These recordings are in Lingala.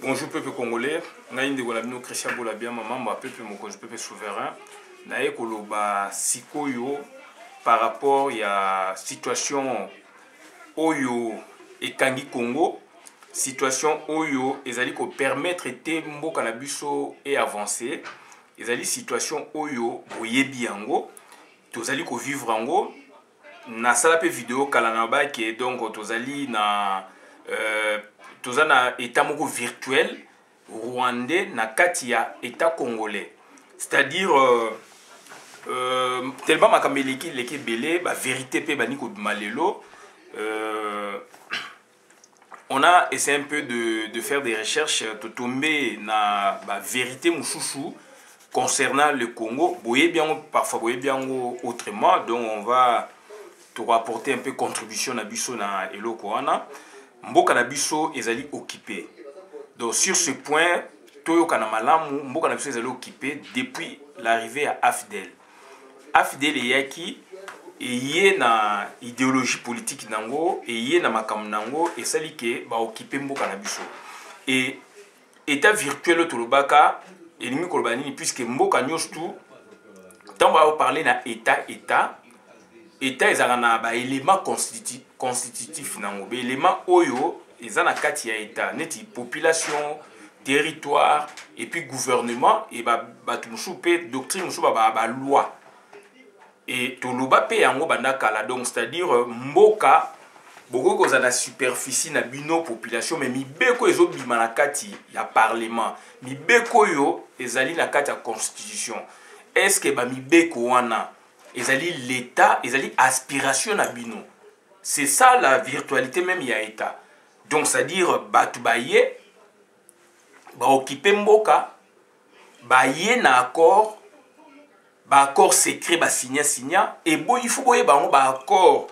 Bonjour peuple congolais, naïndi Golabino Christian Bolabia maman peuple mokonzi peuple souverain. Naé koloba sikoyo par rapport à situation oyo ekangi Congo, situation oyo ezali ko permettre te mboka na biso et avancer. Ezali situation oyo boyebi yango, tozali ko vivre yango. Na sala pe vidéo kala na ba ke donc tozali na tozana état moko virtuel rwandais na kati ya état congolais, c'est-à-dire tellement makameleki leki belé ba vérité pe bani ko malelo. On a essayé un peu de faire des recherches de tomber na ba vérité mouchouchou concernant le Congo. Boye bien parfois boye bien autrement, donc on va te rapporter un peu contribution na biso na eloko wana. Mboka na biso ezali occupé. Donc sur ce point, toyoka na malamu mboka na biso ezali occupé depuis l'arrivée à AFDEL. AFDEL eyaki eye na idéologie politique nango, eye na makambo nango esali ke ba occupé mboka na biso. Et état virtuel tolobaka elingi koloba nini puisque mboka nyonso tout tant ba parler na état État ezala na ba élément constitutif nango, ba élément oyo ezana kati ya état neti population, territoire et puis gouvernement et ba tumusu pe doctrine musu ba loi et toloba pe yango bandakala, donc c'est-à-dire mboka boko koza na superficie na bino population mais mibeko ezo bima na kati ya parlement, mibeko yo ezali na kati ya constitution. Est-ce que ba mibeko wana ezali l'état, ezali aspiration na bino? C'est ça la virtualité même ya état. Donc c'est-à-dire batu baye ba occuper mboka baye na accord, ba accord secret ba signa et bon il faut boye ba accord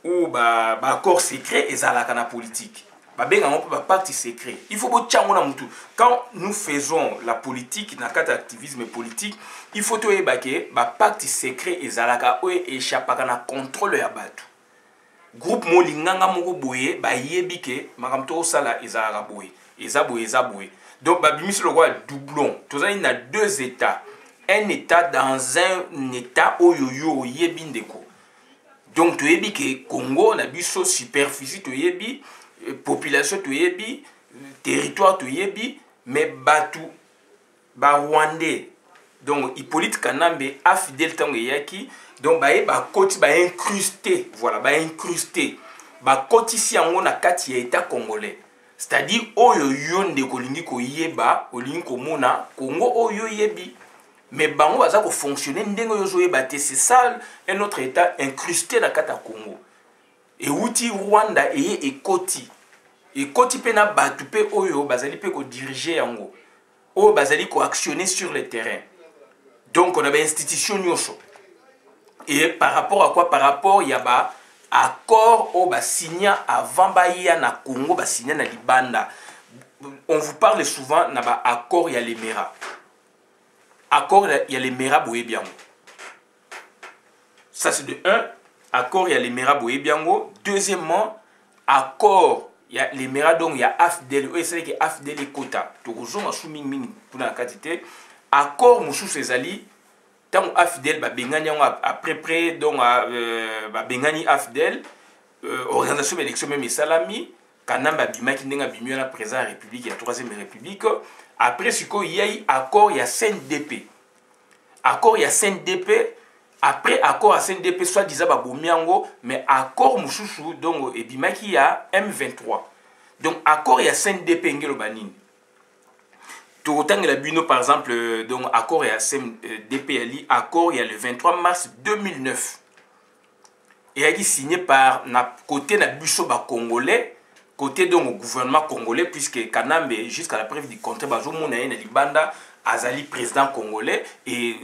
ou ba accord secret ezalaka na politique. Ba benga on peut parti secret. Il faut bo tchango na mutu. Quand nous faisons la politique na kata activisme politique, il faut toye bake ba parti secret ezalaka oye échappaka na contrôle ya batu. Groupe molinganga moko boye ba yebi ke makamto sala ezalaka boye. Eza boye. Donc ba bimis le roi doublon. Tozali na deux états. Un état dans un état oyo yebi ndeko. Donc toyebi ke Congo na biso superficie toyebi, population toyebi, territoire toyebi, mais batu ba rwandais. Donc Hippolyte Kanambe AFDEL tango yaki, donc ba koti ba incrusté, voilà, ba incrusté. Ba koti si yango na kati ya état congolais. C'est-à-dire oyo yonde kolingi ko yeba, olingi ko mona Congo oyo yebi. Mais bango baza ko fonctionner ndengo yozo yeba te, c'est ça un autre état incrusté na kata Congo. Et outi Rwanda eye ekoti. Ekoti pe na batu pe oyo bazali pe ko diriger yango. Oyo bazali ko actionner sur le terrain. Donc on a des institutions nyoso. Et par rapport à quoi? Par rapport il y a ba accord au ba signa avant ba ya na Congo ba signa na Libanda. On vous parle souvent na ba accord il y a les Mera. Accord il y a les Mera Boyebiango. Ça c'est de 1. Accord il y a les Mera Boyebiango. Deuxièmement, accord il y a les Mera, donc il y a AFDEL. C'est que AFDEL et Kota. Tokozo ma souming ming pour la quantité. Accord moussou sezali tant AFDEL ba bengani après près donc ba bengani AFDEL organisation d'élection même salami kanamba bimaki ndenga bimio na président de la République, la troisième République. Après ce qu'il y a accord il y a CNDP. Accord il y a CNDP. Après accord à CNDP soit disant ba bomiango mais accord moussou donc et bimaki il y a M23. Donc accord il y a CNDP ngelo banini. Par exemple, donc accord et DPLI, accord il y a le 23 mars 2009. Et il a été signé par côté de Bussoba congolais, côté donc au gouvernement congolais, puisque Kanambe, jusqu'à la preuve du contraire, Libanda, Azali président congolais et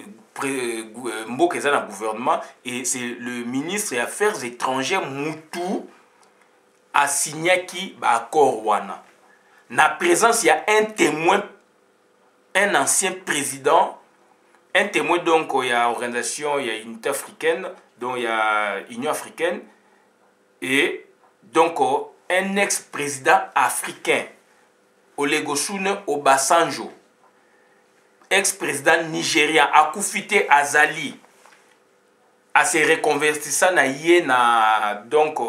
Mbokeza dans le gouvernement, et c'est le ministre des Affaires étrangères Moutou a signé qui accord wana. Na présence, il y a un témoin, un ancien président, un témoin donc il y a organisation, il y a unité africaine, donc il y a Union africaine, et donc un ex-président africain Olusegun Obasanjo, ex-président nigérien, akufite azali, a se reconvertissa na ye na donc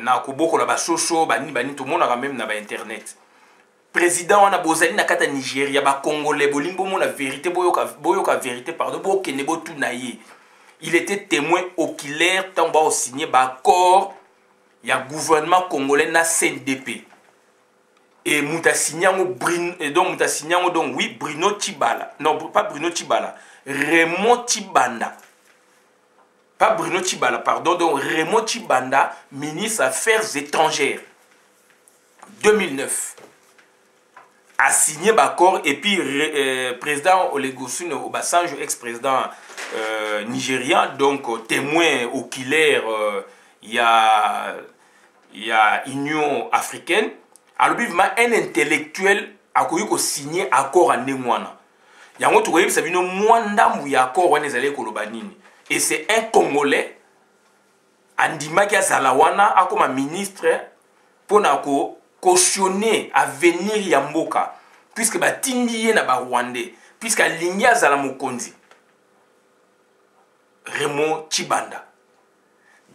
na koboko la basoso bani tout le monde a même na ba internet. Président wana bozali na kata Nigeria ba congolais bolimbo mona vérité boyoka vérité pardon bokene botu na ye. Il était témoin oculaire tant ba signé ba accord ya gouvernement congolais na CNDP. Et Moutasignan donc oui Bruno Tshibala. Non, pas Bruno Tshibala. Raymond Tshibanda. Pas Bruno Tshibala, pardon. Donc Raymond Tshibanda, ministre des Affaires étrangères. 2009. A signé l'accord et puis président Olusegun Obasanjo, ex-président nigérien, donc témoin oculaire, il y a Union africaine. Alors, un intellectuel a signé accord en Némoana. Il y a un autre qui s'appelle Mwanda Mouyakor et c'est un Congolais, Andimaki Zalawana, a comme ministre pour cautionner à venir Yamboka, puisque Batindi na ba Rwandais, puisque Lingia Zalamukonzi. Raymond Tshibanda.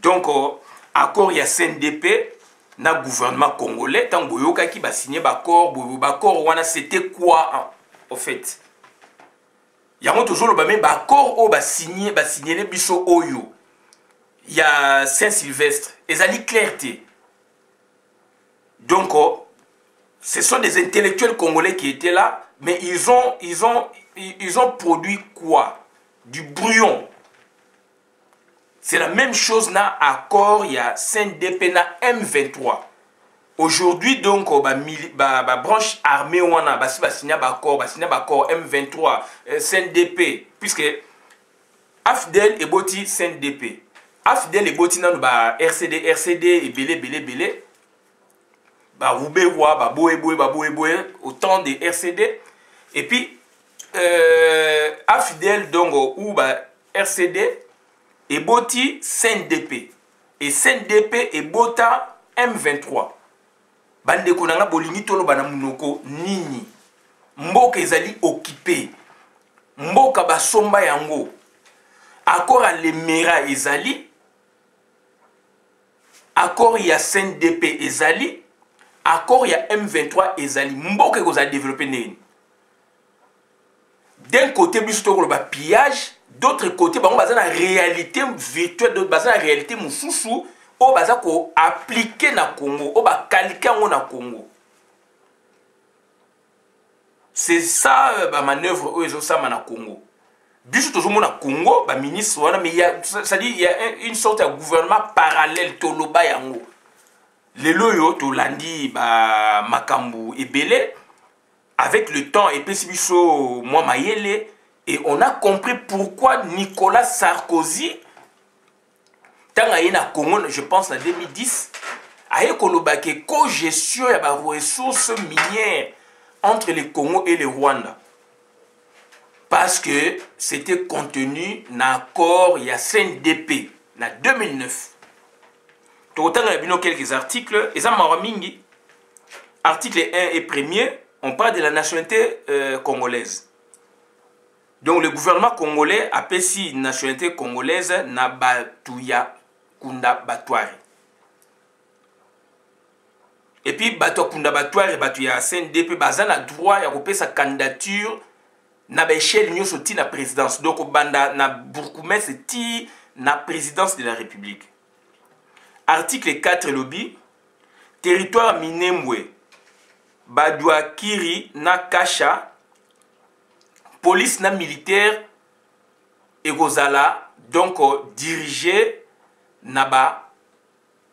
Donc, accord il y a CNDP. Na gouvernement congolais tant boyoka qui va signer l'accord wana c'était quoi en fait il y a toujours le même accord au ba signer les biso oyo il y a Saint-Sylvestre ezali clarté donc ce sont des intellectuels congolais qui étaient là mais ils ont produit quoi du brouillon. C'est la même chose na accord, il y a CNDP na M23. Aujourd'hui, donc, branche armée, on a signé l'accord M23, CNDP, puisque AFDEL et Boti CNDP. AFDEL et Boti na RCD et belé. Roubewa, Boé, autant de RCD. Et puis, AFDEL, donc, ou RCD, et Boti CNDP. Et CNDP et Bota M23. Bande konanga bolingi tolo bana munoko nini. Mboka ezali occupé. Mboka basomba yango. Accord à l'Emera ezali. Accord ya CNDP ezali. Accord ya M23 ezali. Mboka koza développer nini. D'un côté, biso ba pillage. D'autre côté, on a une réalité virtuelle, on a une réalité moussoussou, on a appliquer na Congo, on a calquer na Congo. C'est ça la manœuvre où ils ont ça na Congo. Biso toujours mon Congo, ba ministre mais il y a une sorte de gouvernement parallèle toloba yango. Les loyo to landi ba makambu ebele avec le temps et puis biso moi mayele. Et on a compris pourquoi Nicolas Sarkozy, tant qu'il y a Congo, je pense en 2010, a eu une co-gestion des ressources minières entre le Congo et le Rwanda. Parce que c'était contenu dans l'accord, il y a CNDP, en 2009. Autant il y a quelques articles, et ça m'a mingi. Article 1 et 1er, on parle de la nationalité congolaise. Donc le gouvernement congolais a payé une nationalité congolaise na Batuya Kunda Batouari. Et puis Batuya Kunda Batouari Batuya CNDP bazana droit ya kope sa candidature na l'échelle nyoso ti na présidence. Donc banda na bourgmestre ti na présidence de la République. Article 4 lobby territoire Minembwe Badua Kiri na Kasha police na militaire et Gozala donc dirigé naba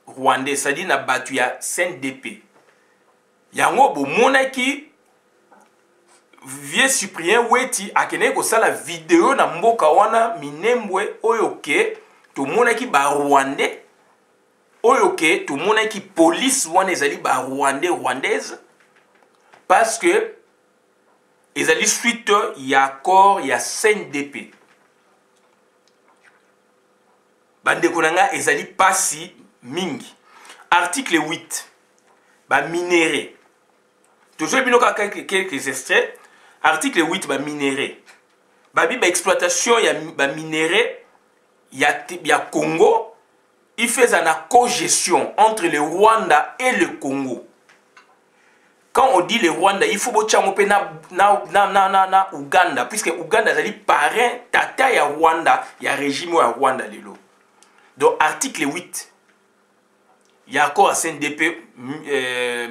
Rwandais, c'est-à-dire na Batuya CNDP. Yango bo monaki vieux Cyprien Weti akene ko sala vidéo na mboka wana Minembwe oyoke to monaki ba Rwandais oyoke to monaki police wana ezali ba Rwandais rwandaise parce que ils ont dit suite, il y a accord, il y a CNDP. Bande konanga, ils ont dit passi mingi. Article 8. Ba minéré. Toujours quelques extraits. Article 8, bah, minéré. Bah, exploitation, il y a bah, minéré, il y a Congo. Il fait une co-gestion entre le Rwanda et le Congo. Quand on dit le Rwanda, il faut que na Uganda, puisque Uganda est parrain, tata ya Rwanda, il y a régime à Rwanda. Donc, article 8, il y a encore un CNDP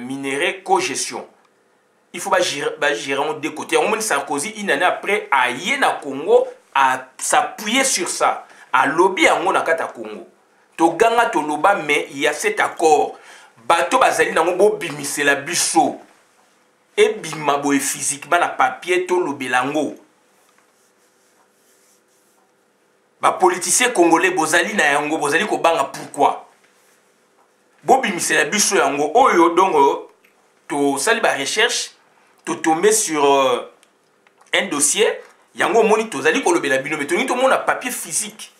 minéré co-gestion. Il faut gérer en deux côtés. On Sarkozy, une année après, à Yéna Congo, à s'appuyer sur ça, à lobby à Monakata Congo. Toganga Toloba, mais il y a cet accord. Bato Bazali na Mobo Bimise la Bisso. Et Bimabo et physiquement na papier Tolobelango. Ba politicien congolais Bozali na Yango, Bozali Kobanga pourquoi? Bobi Bimise la Bisso Yango, Oyo donc, to sali ba recherche. Tu tombes sur un dossier, yango moni tozali kolobela bino mais toni to mona papier physique.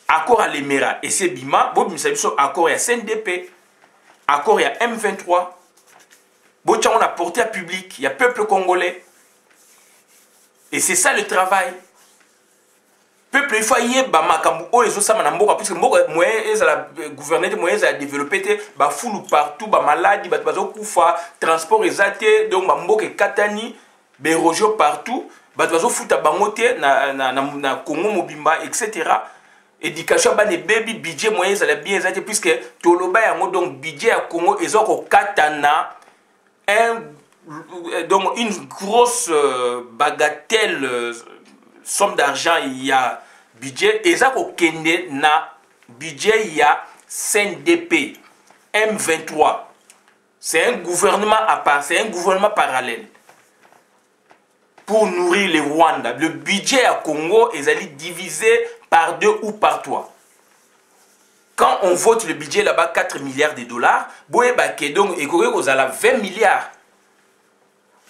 Accord à l'Emera et c'est bima, bo bimisa biso accord ya CNDP, accord ya M23. Bo tcha on a porté à public, il y a peuple congolais. Et c'est ça le travail. Peuple il faut y ba makambu o ezo sama na mboka puisque mboka moyen ezala gouvernement moyen ezala développer te ba fulu partout ba maladie ba bazo kufa transport ezate donc ba mboka katani be rojo partout ba bazo futa bangote na Congo mobimba etc. Éducation ba ne baby budget moyen ezala bien ezate puisque toloba yango donc budget ya Congo ezoko katana donc une grosse bagatelle somme d'argent, il y a budget. Et ça, na budget, il y a CNDP, M23. C'est un gouvernement à part, c'est un gouvernement parallèle. Pour nourrir les Rwanda. Le budget à Congo est divisé par 2 ou par 3. Quand on vote le budget là-bas, 4 milliards de dollars, donc, vous avez 20 milliards.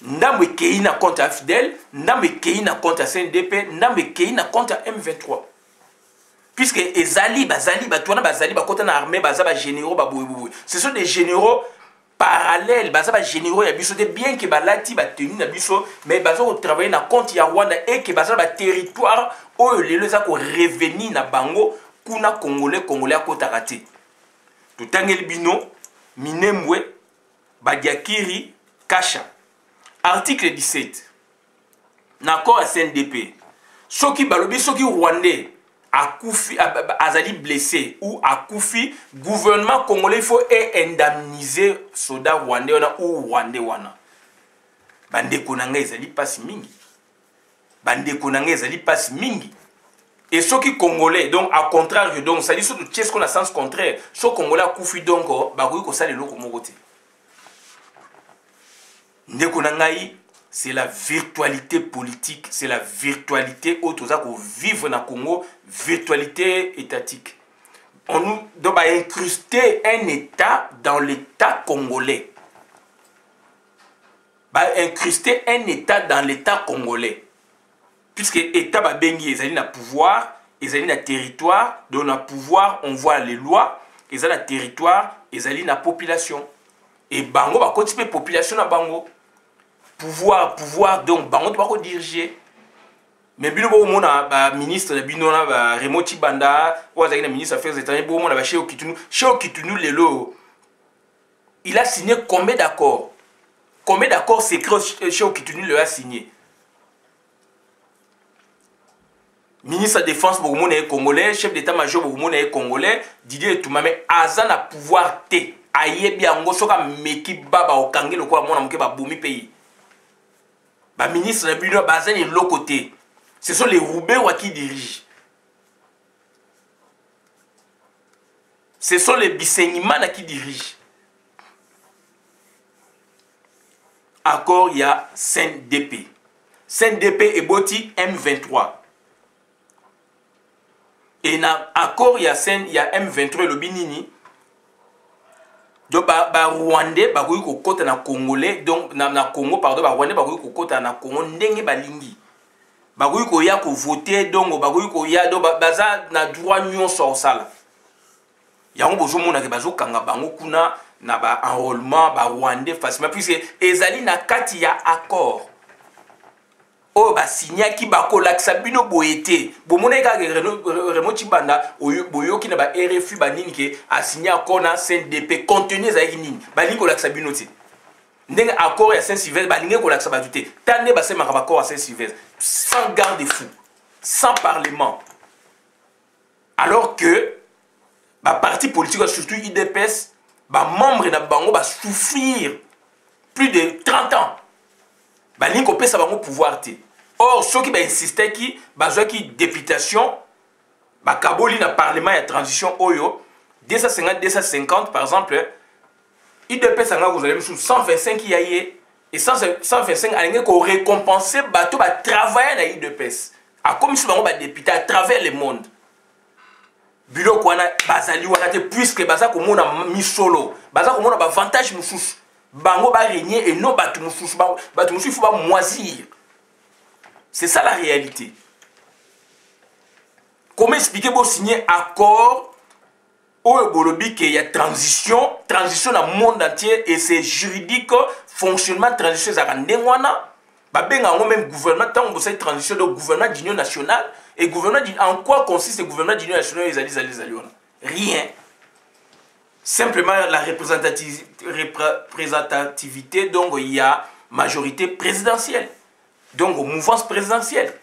Ndamwe kei na compte à Fidel, ndamwe kei na compte à CNDP, ndamwe kei na compte à M23. Puisque ezali bazali batwana bazali bakota na armée bazaba généraux baboué. Ce sont des généraux parallèles, bazaba généraux ya biso de bien que balati ba tenu na biso mais bazo travailler na compte ya Rwanda et que bazaba territoire o lelo za ko revenir na bango kuna congolais a kota raté. Tutangeli bino Minembwe Badiakiri Kasha. Article 17. N'accord à CNDP. Ceux qui balobi, ceux qui rwandais, azali blessé ou akoufi, gouvernement congolais il faut indemniser soda rwandais ou rwandais wana. Bande konanga ezali passe mingi. Bande konanga ezali passe mingi. Et ceux qui congolais, donc à contraire, donc ça dit surtout qu'est-ce qu'on a sens contraire. Ceux congolais akoufi donc bagoui ko sale loko mogote. C'est la virtualité politique, c'est la virtualité pour vivre dans le Congo, virtualité étatique. On nous doit incruster un État dans l'État congolais. Incruster un État dans l'État congolais. Puisque l'État va bengi, ils ont pouvoir, ils ont territoire, dans le pouvoir, on voit les lois, ils ont territoire, ils ont la population. Et bango va continuer la population à bango. Pouvoir, donc bango va diriger. Mais bino bo mona ministre de bino na Remoti Banda, ou azaki na ministre affaires étrangères bo mona ba Cheo Kitunu lelo. Il a signé combien d'accords? Combien d'accords secrets Cheo Kitunu le a signé? Ministre de la Défense Boumone est congolais, chef d'état-major Boumone est congolais, Didier Toumame azana pouvoir té. Ayebi ango soka meki baba okangi lokola mona moke ba boumi pays. Ba ministre de Bino bazan est l'autre côté. Ce sont les Roubaix qui dirigent. Ce sont les Bissenimana qui dirigent. Accord, il y a CNDP. CNDP et Boti M23. Et dans l'accord, il y a M23 le Binini. Donc, Rwandais, ko kota na Congolais, donc na Congo, pardon, Rwandais, ko kota na Congo, ndenge balingi. Ko ya ko voter, donc ko ya do baza na droit nyon sur sala. Yango bozo mona ke bazo kanga bango kuna na ba enrôlement ba rwandais facilement puisque ezali na kati ya accord o ba signé ki ba kolakisa bino boyete bomona ka Raymond Tshibanda boyoki na ba RFI ba nini ke a signé accord na CNDP contenu za nini ba lingi kolakisa bino ti ndenge accord ya Saint-Sylvestre ba lingi kolakisa ba tuté tande ba sema ka accord à Saint-Sylvestre sans garde-fou sans parlement alors que ba parti politique surtout IDPS ba membre na bango ba souffrir plus de 30 ans ba lingi ko pesa bango pouvoir te. Or ceux qui ba insister qui bazwa ki députation ba kaboli na parlement ya transition oyo 250 250 par exemple IDPS nga vous allez sous 125 yaye et 125 alingi ko récompenser bato ba travailler na IDPS a comme si bango ba député à travers le monde biloko wana bazali wana te puisque baza komona misolo baza komona ba avantage mususu bango ba régner et non batu mususu il faut ba moisir. C'est ça la réalité. Comment expliquer pour signer accord au bolobi qu'il y a transition dans le monde entier et c'est juridique fonctionnement transition ça ndengwana ba benga même gouvernement tant que cette transition de gouvernement d'union nationale et gouvernement en quoi consiste le gouvernement d'union nationale rien. Simplement la représentativité donc il y a majorité présidentielle. Donc mouvance présidentielle.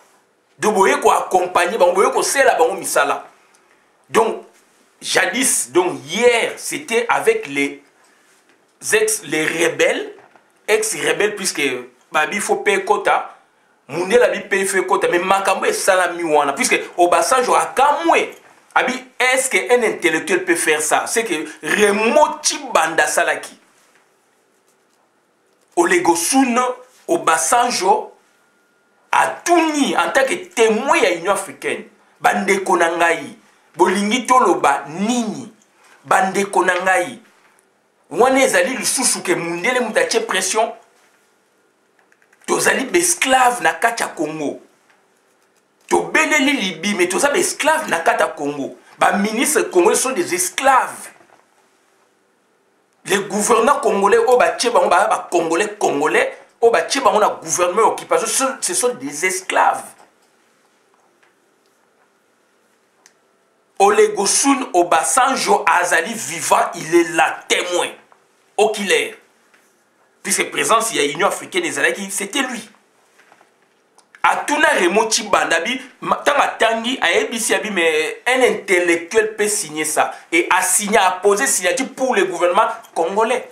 Donc vous voyez quoi accompagner, vous voyez quoi c'est là misala. Donc jadis donc hier c'était avec les rebelles, ex-rebelles puisque babi faut payer quota. Munde la bi paye fait quota mais makambo est salami wana puisque Obasanjo a kamwe. Abi est-ce qu'un intellectuel peut faire ça? C'est que Raymond Tshibanda salaki. Olegosun Obasanjo a tout ni en tant que témoin à l'Union africaine. Bande konangai, bolingi toloba nini, bande konangai. Wane zali lisusu ke mundele mutache pression. Tozali besclave na kata Congo. To beneli Libye, mais tozali besclave na kata Congo. Ba ministres congolais sont des esclaves. Les gouverneurs congolais, oh ba tche ba congolais. Au bâti, on a gouvernement occupation, ce sont des esclaves. Olegosun Obasanjo Azali vivant, il est là, témoin, oculaire. Puisque présence, il y a l'Union africaine des Alaki, c'était lui. Atuna Raymond Tshibanda, Tangi, mais un intellectuel peut signer ça. Et a signé, a posé signature pour le gouvernement congolais.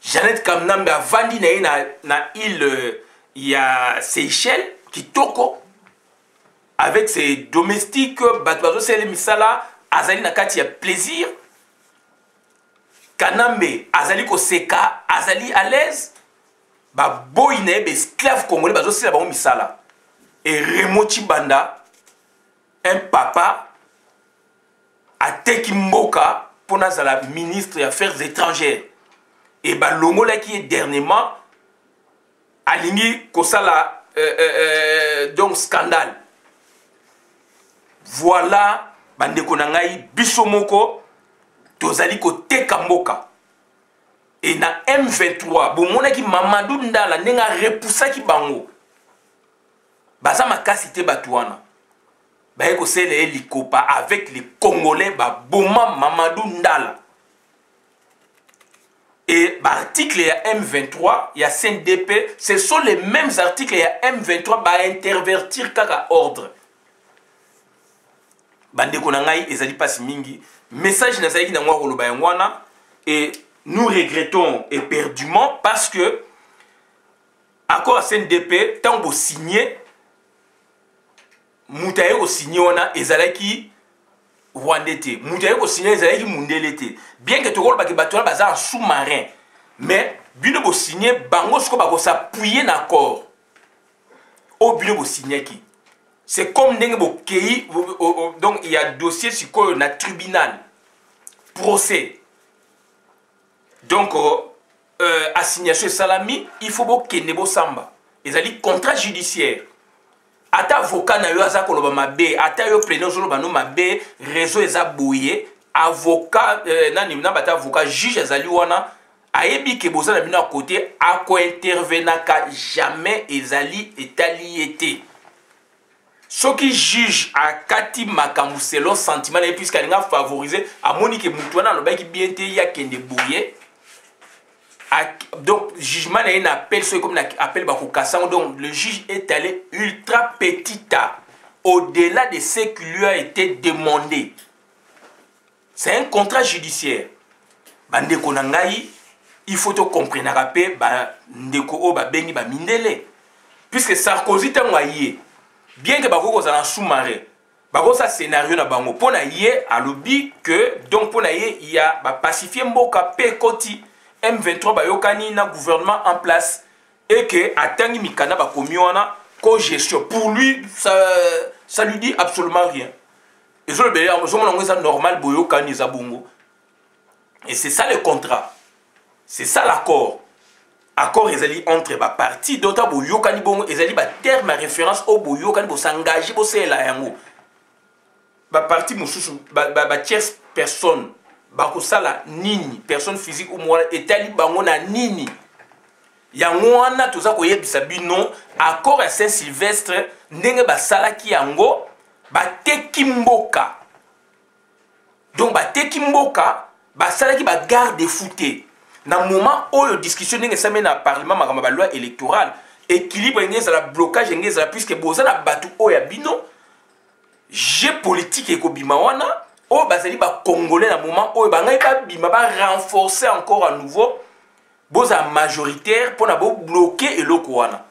Jeannette Kamnambe a vendu na île il y a Seychelles qui toko avec ses domestiques batbazo c'est misala azali na kati ya plaisir Kanambe azali ko seka azali à l'aise ba boy na be esclave congolais bazo c'est ba misala et Raymond Tshibanda un papa a teki mboka pour la ministre des Affaires étrangères. Et bah l'homola qui est dernièrement aligné comme ça là donc scandale. Voilà bande konangai bisomoko tozali ko teka mboka. Et na M23 bon mona ki Mamadou Ndala nenga repoussa ki bango. Baza makasité batouana. Ba ko sele likopa avec les Congolais ba boma Mamadou Ndala. Et l'article M23, il y a CNDP, ce sont les mêmes articles, il y a M23, va intervertir kaka ordre. Bande konangai, ezali pas mingi. Message na zaiki na mwa koloba yangwana. Et nous regrettons éperdument parce que, accord à CNDP, tant que vous signez, moutaye ko signé wana, ezalaki Rwandais, moutaye ko signé ezalaki mundelete. Bien que tokolo baki bato baza en sous-marin, mais bino bo signé bango soko bako s'appuyer na accord. O bino bo signé qui. C'est comme ndenge bo kei donc il y a dossier sur na tribunal. Procès. Donc assignation salami, il faut bo kende bo samba. Ezali contrat judiciaire. Ata avocat na yo aza koloba mabe, ata yo plaignant zolo bano mabe, réseau eza boyé, avocat nani na bata avocat juge azali wana ayebi ke boza na bino à côté a ko intervenaka jamais ezali etali été soki juge akati makambo selon sentiment na puisque alinga favoriser amoni ke mutu wana lobaki bien te ya kende boye donc jugement na un appel soit comme appel bakokasang donc le juge est allé ultra petita au-delà de ce qui lui a été demandé. C'est un contrat judiciaire. Bandeko nangai, il faut te comprendre rapé ba ndeko o ba bengi ba mindele. Puisque Sarkozy tango yé, bien que bako za na sous-marin, bako sa scénario na bango pona yé a lobby que donc pona yé il y a ba pacifier mboka pe koti M23 ba yokani na gouvernement en place et que atangi mikana ba komiona co-gestion pour lui ça lui dit absolument rien. Et c'est normal boyokani za bongo. Et c'est ça le contrat. C'est ça l'accord. Accord ezali entre ba parti d'autres boyokani bongo ezali ba terme à référence au boyokani bo s'engager bo sela yango. Ba parti mususu ba tierce personne ba ko sala nini personne physique ou morale etali bango na nini. Yango wana toza ko yebisa bino accord à Saint-Sylvestre ndenge ba salaki yango ba teki mboka. Donc ba teki mboka ba salaki ba garde fouté. Na moment où la discussion n'est pas na parlement ma loi électorale équilibre ngeza la blocage ngeza puisque boza na batu o ya bino jeu politique et kobima wana o bazali ba congolais na moment o ba ngai ba bima ba renforcer encore à nouveau boza majoritaire pour na bo bloquer eloko wana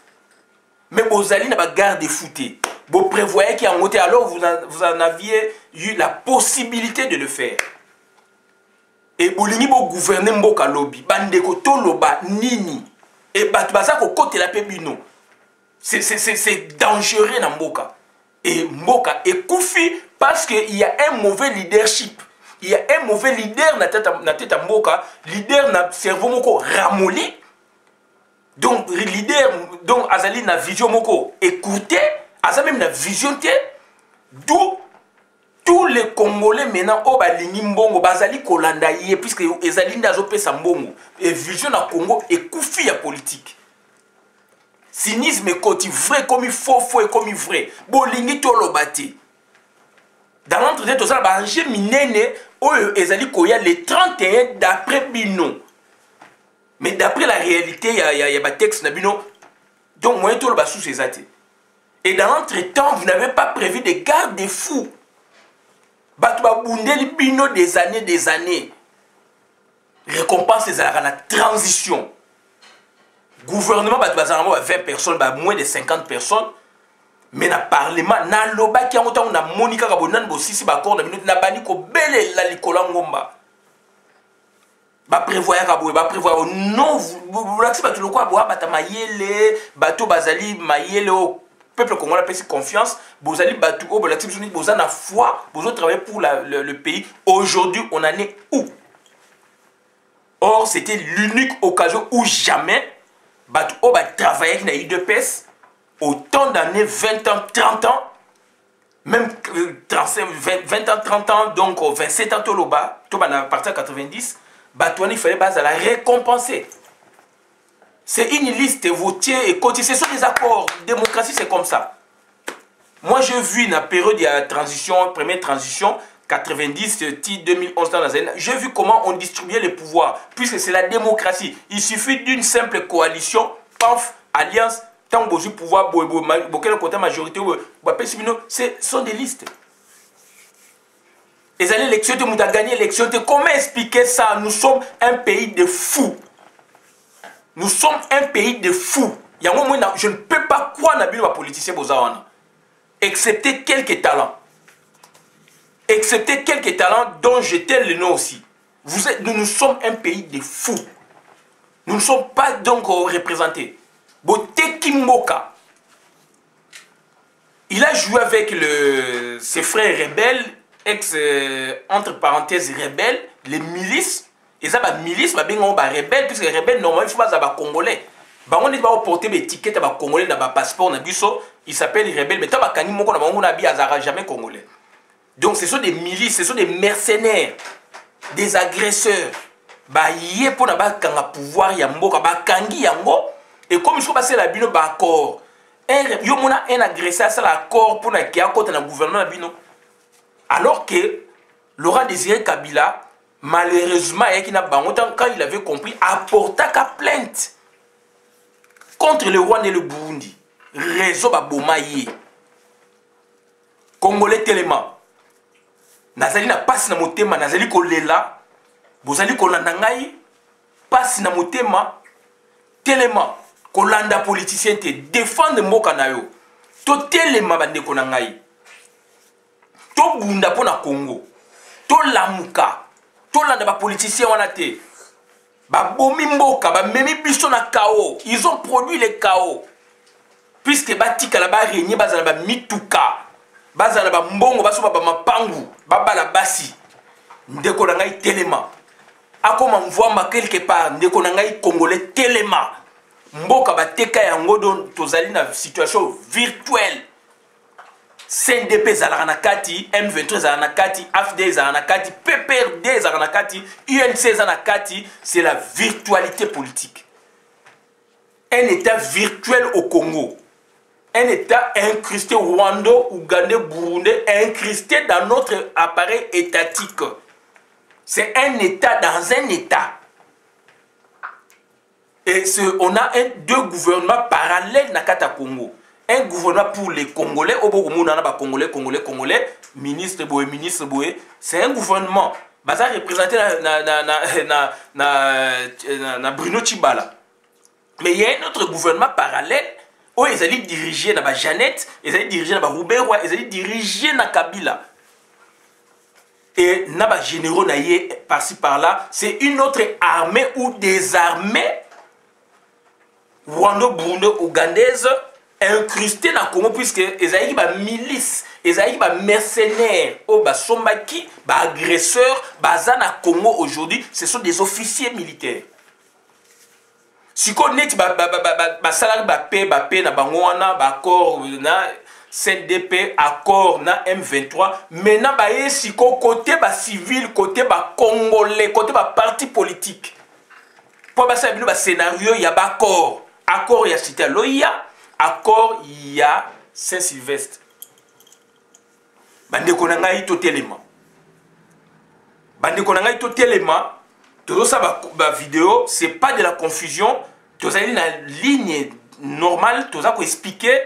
mais bozali na ba garde fouté bo prévoyez qu'il en moté alors vous en aviez eu la possibilité de le faire. Et bolingi bo gouverner mboka lobby bandeko to loba nini et batu bazako kote la pebino c'est dangereux na mboka et mboka ekufi parce que il y a un mauvais leadership, il y a un mauvais leader na tête mboka, leader na cerveau moko ramoli, donc leader donc azali na vision moko écoutez azali même na vision te d'où tous les Congolais maintenant au balingi mbongo bazali kolanda yé puisque ezali ndazo pesa mbongo et vision na Congo et koufi ya politique. Cynisme côté vrai comme il faut faux et comme il vrai. Bolingi to lobati. Dans l'entretien tout ça ba enjeu minene o ezali koya le 31 d'après bino. Mais d'après la réalité il y a ba texte na bino donc moyen to loba sous ces athées. Et dans l'entretemps vous n'avez pas prévu des garde-fous. Batouba Bundeli Bino des années. Récompense les la transition. Gouvernement Batouba 20 personnes, moins de 50 personnes. Mais dans le parlement, na loba qui a autant na Monica Gabonan Bossisi Bakor, na bani ko belle la likolangomba. Ba prévoir Kaboué, ba prévoir non, vous l'accès Batou le quoi, bois, Batamayele, Batou Bazali, Mayele au peuple congolais a confiance, vous allez battre, vous avez la foi, vous avez travaillé pour le pays. Aujourd'hui, on en est où? Or, c'était l'unique occasion où jamais battu travailler avec une UDPS autant d'années, 20 ans, 30 ans, même 20 ans, 30 ans, donc 27 ans, tout à partir de 90, il fallait la récompenser. C'est une liste votée et cotisée. Ce sont des accords. Démocratie, c'est comme ça. Moi, j'ai vu la période de la transition, première transition, 90, 2011, j'ai vu comment on distribuait les pouvoirs. Puisque c'est la démocratie. Il suffit d'une simple coalition, paf, alliance, tant que pouvoir, quel côté majorité, ce sont des listes. Les élections, tu as gagné l'élection. Comment expliquer ça? Nous sommes un pays de fous. Nous sommes un pays de fous. Je ne peux pas croire dans les politiciens, excepté quelques talents. Excepté quelques talents dont j'étais le nom aussi. Nous sommes un pays de fous. Nous ne sommes pas donc représentés. Boteki Mboka, il a joué avec ses frères rebelles, entre parenthèses rebelles, les milices. Et ça, les milices, les rebelles, puisque les rebelles, normalement, il faut pas les Congolais. On dit qu'ils porter des étiquettes à Congolais dans le passeport, ils s'appellent les rebelles, mais ils ne sont jamais Congolais. Donc ce sont des milices, ce sont des mercenaires. des agresseurs ba yé pour na ba kanga pouvoir ya mboka ba kangi yango et comme je passe la bino ba accord yo mona un agresseur ça l'accord pour na ki akota na gouvernement na bino alors que Laurent Désiré Kabila malheureusement quand il avait compris apporta ka plainte contre le Rwanda et le Burundi réseau ba bomaye Congolais tellement nazali na passe na motema nazali kolela bozali kolanda ngai passe na motema tellement kolanda politicien te défendre mboka na yo to telema bandeko na ngai to bunda pona Congo to lamuka to landa ba politicien wana te ba bomi mboka ba memi biso na chaos ils ont produit le chaos puisque batika la ba régner bazala ba mituka bazala ba mbongo baso ba mapangu babala basi ndeko na ngai telema akoma mvwamba quelque part ndeko na ngai congolais telema mboka bateka yango don tozali na situation virtuelle CNDP zalaka na kati M23 zalaka na kati AFD zalaka na kati PPRD zalaka na kati UNC zalaka na kati c'est la virtualité politique un état virtuel au Congo un état incrusté Rwanda, Ougandais, Burundais incrusté dans notre appareil étatique. C'est un état dans un état. Et on a deux gouvernements parallèles dans le Congo. Un gouvernement pour les Congolais, Congolais, ministre Boé. C'est un gouvernement. Ça représenté na Bruno Tshibala. Mais il y a un autre gouvernement parallèle. Oh, ils allaient diriger dans Jeannette, ils allaient diriger dans Roubaix, ils allaient diriger dans Kabila. Et dans généraux par-ci par-là, c'est une autre armée ou des armées Rwanda, Burundi, Ougandaise incrustées dans le Congo, puisque ils allaient des milices, ils allaient des mercenaires, oh, sombaki, agresseurs, bazana Congo aujourd'hui, ce sont des officiers militaires. Si on est salari paix na bango wana accord na CNDP accord na M23 maintenant ba siko côté civil côté congolais côté parti politique pour ba sabino scénario ya accord ya cité Loya accord ya Saint-Sylvestre bande ko nanga ito telema tout ça, vidéo, c'est pas de la confusion. Tout ça, une ligne normale, tout ça, pour expliquer.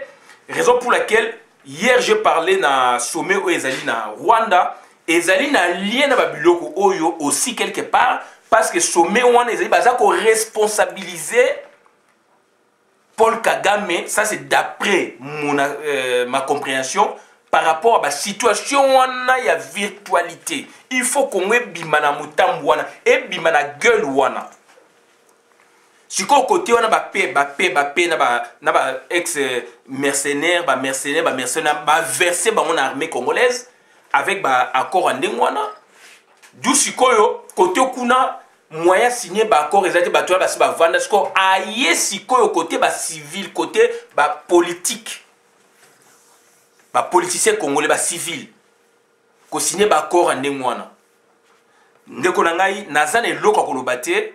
Raison pour laquelle, hier, j'ai parlé dans sommet où ils allaient dans Rwanda. Et ils allaient dans lien dans Babiloko Oyo aussi quelque part. Parce que sommet où ils allaient responsabiliser Paul Kagame. Ça, c'est d'après ma compréhension. Par rapport à la situation, il y a virtualité. Il faut qu'on ait bimana mutamwana et bimana gueule wana. Si qu'on côté on a paix, na ex mercenaire, mercenaire, versé dans mon armée congolaise avec accord en dengwana. D'où si côté kuna moyen signé accord exact battu vendre ce qu'on aïe si côté civil côté politique. Les politiciens congolais, les civils, qui ont signé l'accord en Ndengwana. Ndeko nangai, nazan et l'eau kolobate,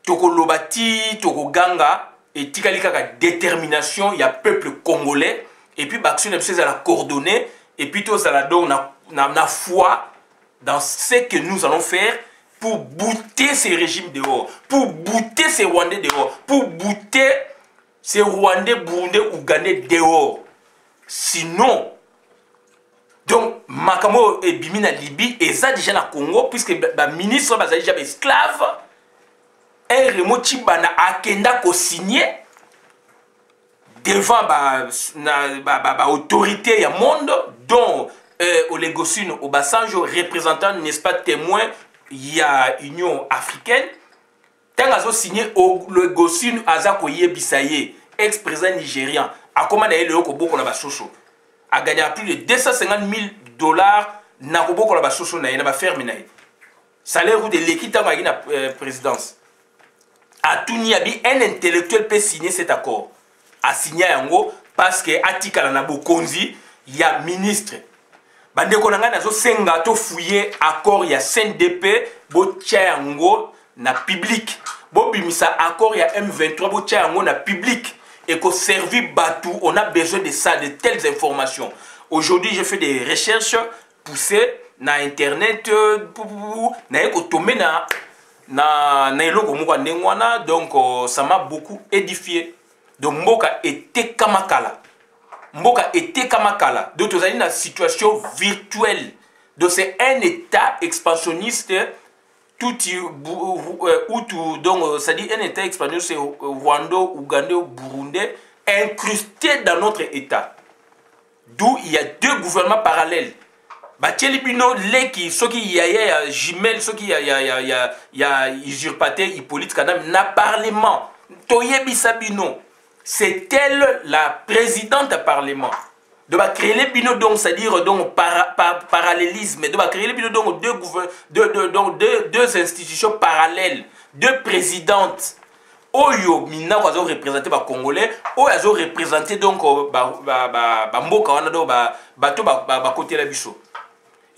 toko lobati, toko ganga, et tikalika ka détermination, il y a peuple congolais, et puis l'action est à la coordonner, et puis tout ça la donne, na foi dans ce que nous allons faire pour bouter ces régimes dehors, pour bouter ces Rwandais dehors, pour bouter ces Rwandais, Burundais, Ougandais dehors. Sinon, donc, Makamo et Bimina Libye, et ça déjà na Congo, puisque le ministre est déjà esclave, et Remo Tshibana Akenda ko signé devant l'autorité du monde, dont Olegosune Obasanjo, représentant, n'est-ce pas, témoin, il y a Union africaine, tant qu'ils ont signé Olegosune Azakoye Bisaye, ex-président nigérian, a commandé le Okoboko la Basoso, a gagné plus de 250 000 $, na Koboko la Basoso na yena ferme na yena. Salaire ou de l'équité dans la présidence. A tout niabi, un intellectuel peut signer cet accord. A signé yango parce que Atika la Nabo Konzi, il y a ministre. bandeko na ngai nazosenga to fouiller accord ya CNDP botia yango na public, bobimisa accord ya M23 botia yango na public et ko servir Batou. On a besoin de ça, de telles informations. Aujourd'hui, je fais des recherches poussées na internet na eko tomé na eloko moko ndengwana, donc ça m'a beaucoup édifié. Donc mboka était kamakala. Mboka était kamakala. Donc vous allez dans une situation virtuelle. Donc c'est un état expansionniste tout donc ça dit un état expansionniste Rwanda, Ouganda, Burundi incrusté dans notre état. D'où il y a deux gouvernements parallèles. Batieli bino leki soki ya jumelle soki ya usurpateur Hippolyte Kanam na parlement toyebi sabino. C'est elle la présidente du parlement. De créer les bino donc c'est-à-dire donc parallélisme, de créer les bino donc deux institutions parallèles, deux présidentes. Oyo mina wazo représenter ba Congolais, oyo azo représenter donc ba mboka wana do bato ba côté la biso.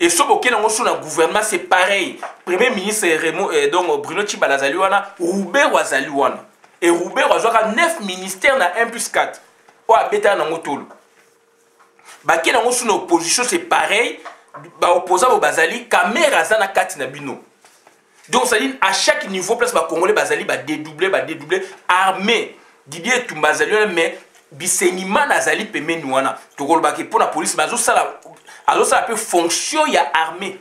Et ce qui est dans le gouvernement, c'est pareil. Premier ministre donc Bruno Tshibala Zaliwana, Roubert Wazaliwana. Et Roubert Wazaliwana, 9 ministères dans 1+4. Ou à Beta Nangotolo. Bah, qui est dans l'opposition, c'est pareil. Bah, opposant au Bazali, caméra Zana Kati Nabino. Donc, ça dit, à chaque niveau, place, bah, Congolais Bazali, bah, dédoubler, armé. Didier Toumbazaliwana, mais Bisenima Nazali Pemenouana. Tokol Baki pour la police, bah, alors ça peut fonctionner à armée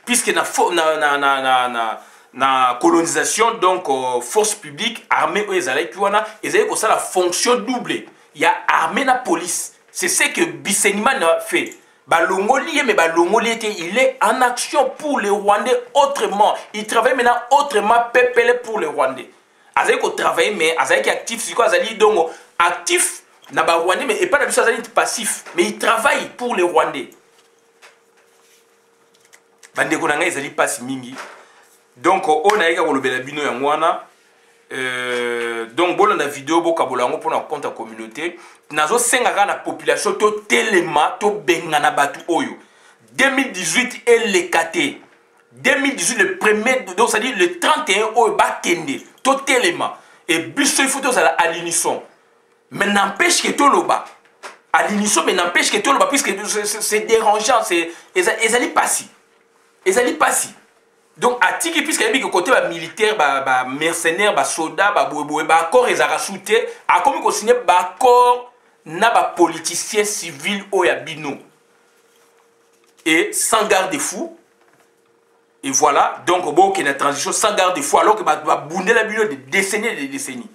puisque na colonisation donc force publique armée ils ont ça la fonction doublée. Il y a armée na police. C'est ce que Bisenima a fait. Balongoli mais Balongoli il est en action pour les Rwandais autrement. Il travaille maintenant autrement pépélé pour les Rwandais. Azali ko travailler mais azali qui actif c'est quoi azali donc actif na ba Rwandais mais et pas d'habitude passif mais il travaille pour les Rwandais. Bandeko na ngai ezali passe mingi. Donc on a eka kolobela bino ya mwana donc bolanda vidéo bokabola yango pour na compte communauté nazo senga na population to telema to bengana batu oyo 2018 elekate 2018 le premier donc ça dit le 31 oyo bakende to telema et biso il faut to ça à l'unisson. Mais n'empêche que tout le bas. À l'unisson, mais n'empêche que tout le bas, puisque c'est dérangeant, c'est. Ils allaient pas si. Ils allaient pas si. Donc, à Tiki, puisqu'il y a des côté militaire, mercenaires, soldats, accord, ils ont rajouté, à comme ils ont signé, accord, n'a pas politicien civil au Yabino. Et sans garde-fou. Et voilà, donc, bon, qu'il y a une transition sans garde-fou, alors que va bounder la Bino des décennies et des décennies.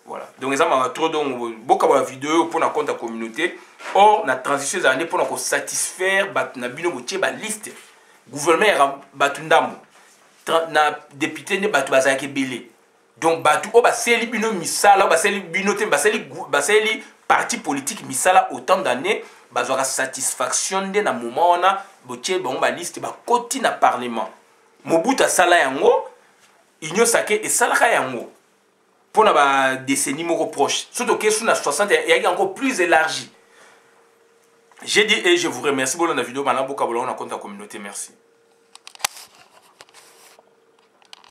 Voilà. Donc, ils ont trop beaucoup de vidéos pour la compte de la communauté. Or, la transition des années pour satisfaire la liste. Le gouvernement a député ne batu bazaki belé. Donc, batu o baseli bino misala, baseli bino te, baseli parti politique misala autant d'années, bazora satisfaction de na moment on a botie bon ba liste ba koti na parlement. Mobutu sala yango, Union Sacré et sala yango. Pour la décennie proche. Surtout que sur la 60, il y a encore plus élargi. J'ai dit et je vous remercie pour la vidéo. Maintenant, on a compte la communauté. Merci.